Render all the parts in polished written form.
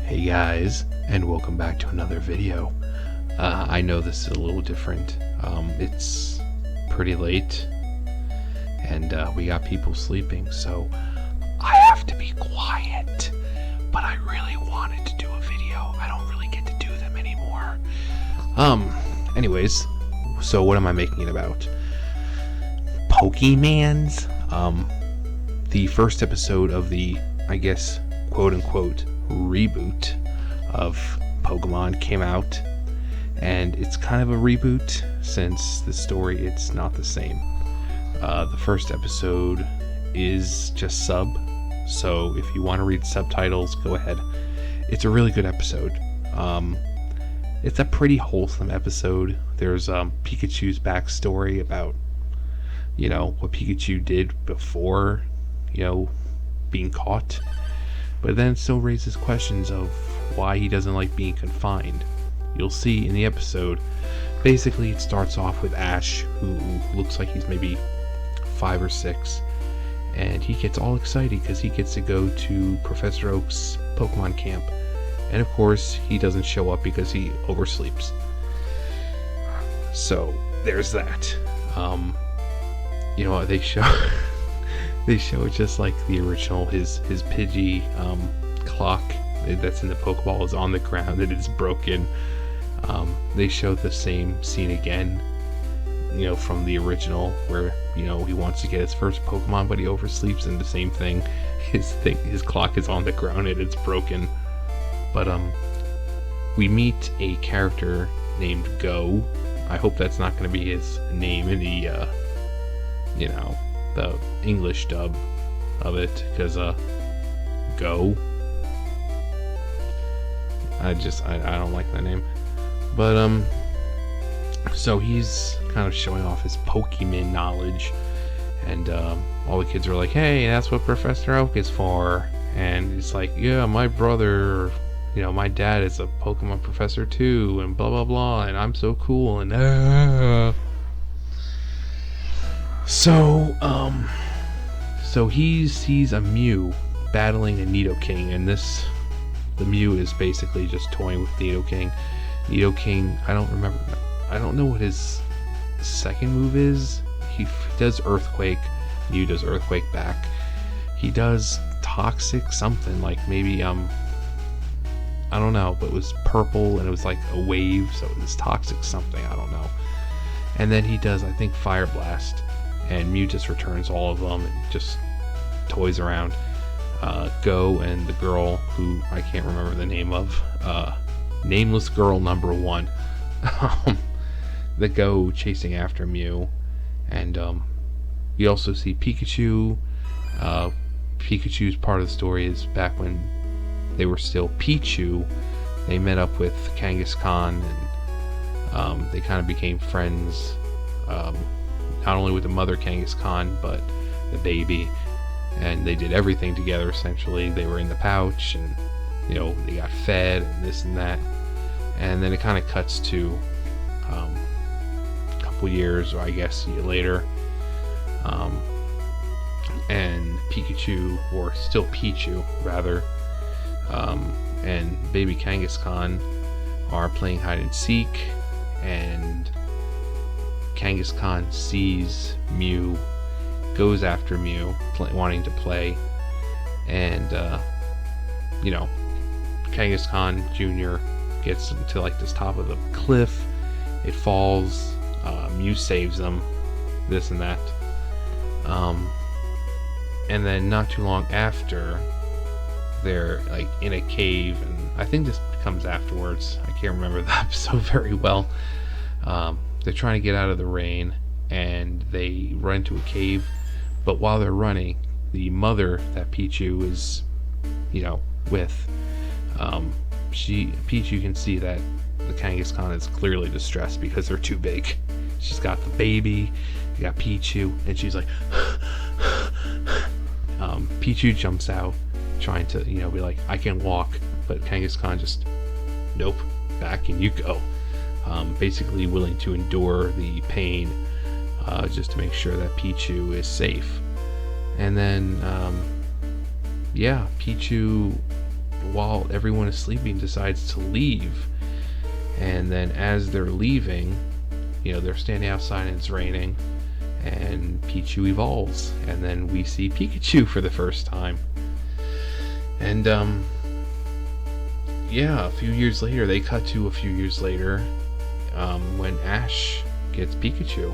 Hey guys, and welcome back to another video. I know this is a little different. It's pretty late, and we got people sleeping, so I have to be quiet. But I really wanted to do a video. I don't really get to do them anymore. Anyways, so what am I making it about? Pokemans. The first episode of the, I guess, quote-unquote reboot of Pokemon came out, and it's kind of a reboot since the story, it's not the same. The first episode is just sub, so if you want to read subtitles, go ahead. It's a really good episode. It's a pretty wholesome episode. There's Pikachu's backstory about, what Pikachu did before, being caught. But then it still raises questions of why he doesn't like being confined. You'll see in the episode, basically it starts off with Ash, who looks like he's maybe 5 or 6, and he gets all excited because he gets to go to Professor Oak's Pokemon camp. And of course, he doesn't show up because he oversleeps. So, there's that. They show... They show it just like the original. His Pidgey clock that's in the Pokeball is on the ground and it's broken. They show the same scene again, from the original where he wants to get his first Pokemon but he oversleeps, and the same thing. His clock is on the ground and it's broken. But we meet a character named Go. I hope that's not going to be his name in the the English dub of it, because Go, I don't like that name. But so he's kind of showing off his Pokemon knowledge, and all the kids are like, hey, that's what Professor Oak is for. And it's like, yeah, my brother, my dad is a Pokemon professor too, and blah blah blah, and I'm so cool, and So he sees a Mew battling a Nidoking, and the Mew is basically just toying with Nidoking. Nidoking, I don't know what his second move is. He does Earthquake, Mew does Earthquake back. He does Toxic something, like maybe, I don't know, but it was purple and it was like a wave, so it was Toxic something, I don't know. And then he does, I think, Fire Blast. And Mew just returns all of them and just toys around. Go and the girl who I can't remember the name of, nameless girl number 1, the Go chasing after Mew. And you also see Pikachu. Pikachu's part of the story is back when they were still Pichu, they met up with Kangaskhan, and they kind of became friends. Not only with the mother Kangaskhan, but the baby, and they did everything together essentially. They were in the pouch, and they got fed and this and that. And then it kind of cuts to a couple years, or I guess a year later, and Pikachu, or still Pichu rather, and baby Kangaskhan are playing hide and seek, and Kangaskhan sees Mew, goes after Mew, wanting to play, and Kangaskhan Jr. gets to like this top of the cliff. It falls. Mew saves them. This and that. And then not too long after, they're like in a cave, and I think this comes afterwards. I can't remember the episode very well. They're trying to get out of the rain, and they run into a cave. But while they're running, the mother that Pichu is, with, Pichu can see that the Kangaskhan is clearly distressed because they're too big. She's got the baby, you got Pichu, and she's like, Pichu jumps out, trying to, be like, I can walk, but Kangaskhan just, nope, back and you go. Basically willing to endure the pain just to make sure that Pichu is safe. And then Pichu while everyone is sleeping, decides to leave. And then as they're leaving, they're standing outside and it's raining, and Pichu evolves, and then we see Pikachu for the first time. And a few years later, they cut to a few years later, when Ash gets Pikachu.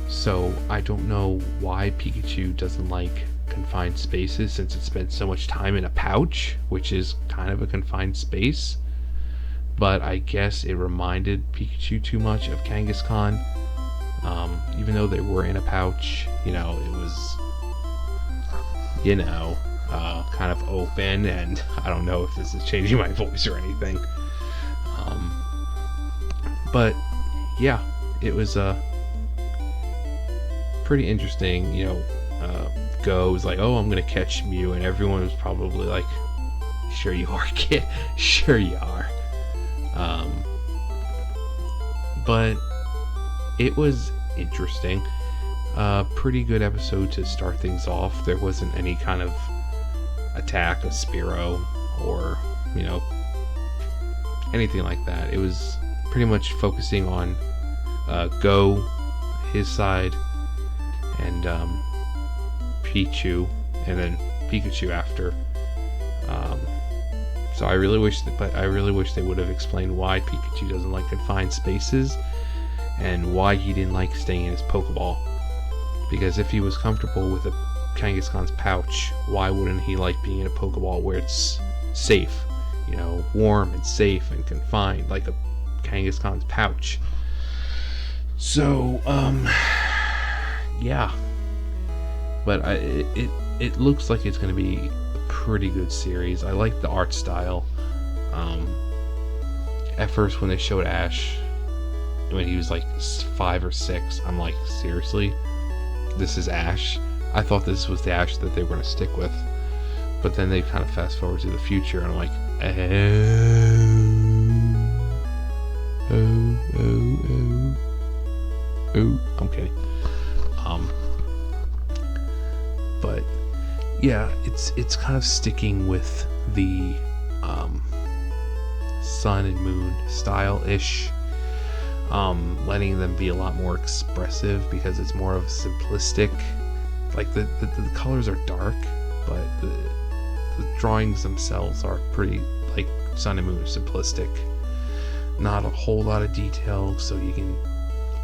So I don't know why Pikachu doesn't like confined spaces, since it spent so much time in a pouch, which is kind of a confined space. But I guess it reminded Pikachu too much of Kangaskhan. Even though they were in a pouch, it was, kind of open, and I don't know if this is changing my voice or anything. But yeah, it was pretty interesting. Go was like, "Oh, I'm gonna catch Mew," and everyone was probably like, "Sure you are, kid. Sure you are." But it was interesting. Pretty good episode to start things off. There wasn't any kind of attack of Spearow or, anything like that. It was pretty much focusing on Go, his side, and Pichu, and then Pikachu after. So I really wish they would have explained why Pikachu doesn't like confined spaces, and why he didn't like staying in his Pokeball. Because if he was comfortable with a Kangaskhan's pouch, why wouldn't he like being in a Pokeball where it's safe, warm and safe and confined, like a Kangaskhan's pouch? So, yeah. But it looks like it's going to be a pretty good series. I like the art style. At first, when they showed Ash, when he was like 5 or 6, I'm like, seriously? This is Ash? I thought this was the Ash that they were going to stick with. But then they kind of fast forward to the future, and I'm like, I'm kidding. But yeah, it's kind of sticking with the Sun and Moon style-ish, letting them be a lot more expressive, because it's more of a simplistic, like the colors are dark, but the drawings themselves are pretty, like Sun and Moon, simplistic, not a whole lot of detail, so you can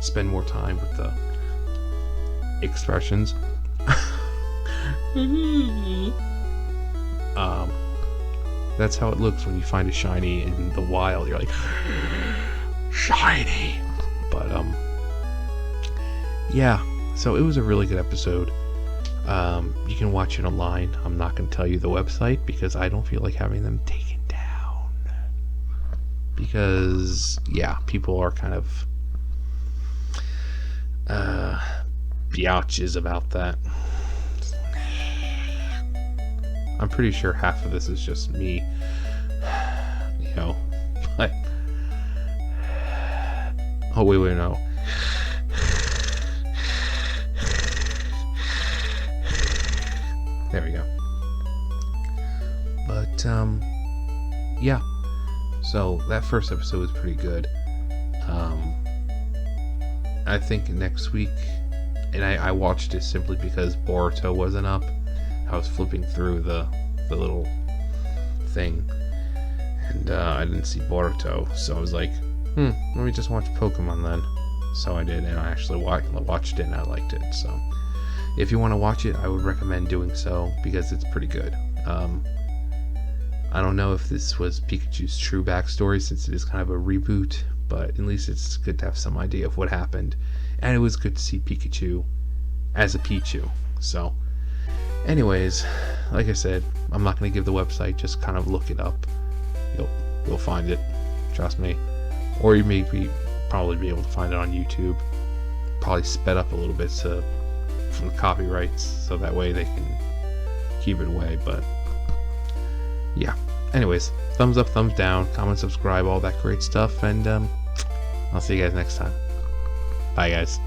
spend more time with the expressions. That's how it looks when you find a shiny in the wild. You're like, shiny. But yeah, so it was a really good episode. You can watch it online. I'm not going to tell you the website, because I don't feel like having them taken down, because yeah, people are kind of biatches about that. I'm pretty sure half of this is just me, but oh wait, no. There we go. But yeah, so that first episode was pretty good. I think next week, and I watched it simply because Boruto wasn't up. I was flipping through the little thing, and I didn't see Boruto, so I was like, let me just watch Pokemon then. So I did, and I actually watched it, and I liked it. So if you want to watch it, I would recommend doing so, because it's pretty good. I don't know if this was Pikachu's true backstory, since it is kind of a reboot, but at least it's good to have some idea of what happened, and it was good to see Pikachu as a Pichu. So anyways, like I said, I'm not going to give the website, just kind of look it up. You'll find it, trust me. Or you may probably be able to find it on YouTube. Probably sped up a little bit from the copyrights, so that way they can keep it away. But yeah, anyways, thumbs up, thumbs down, comment, subscribe, all that great stuff, and I'll see you guys next time. Bye guys.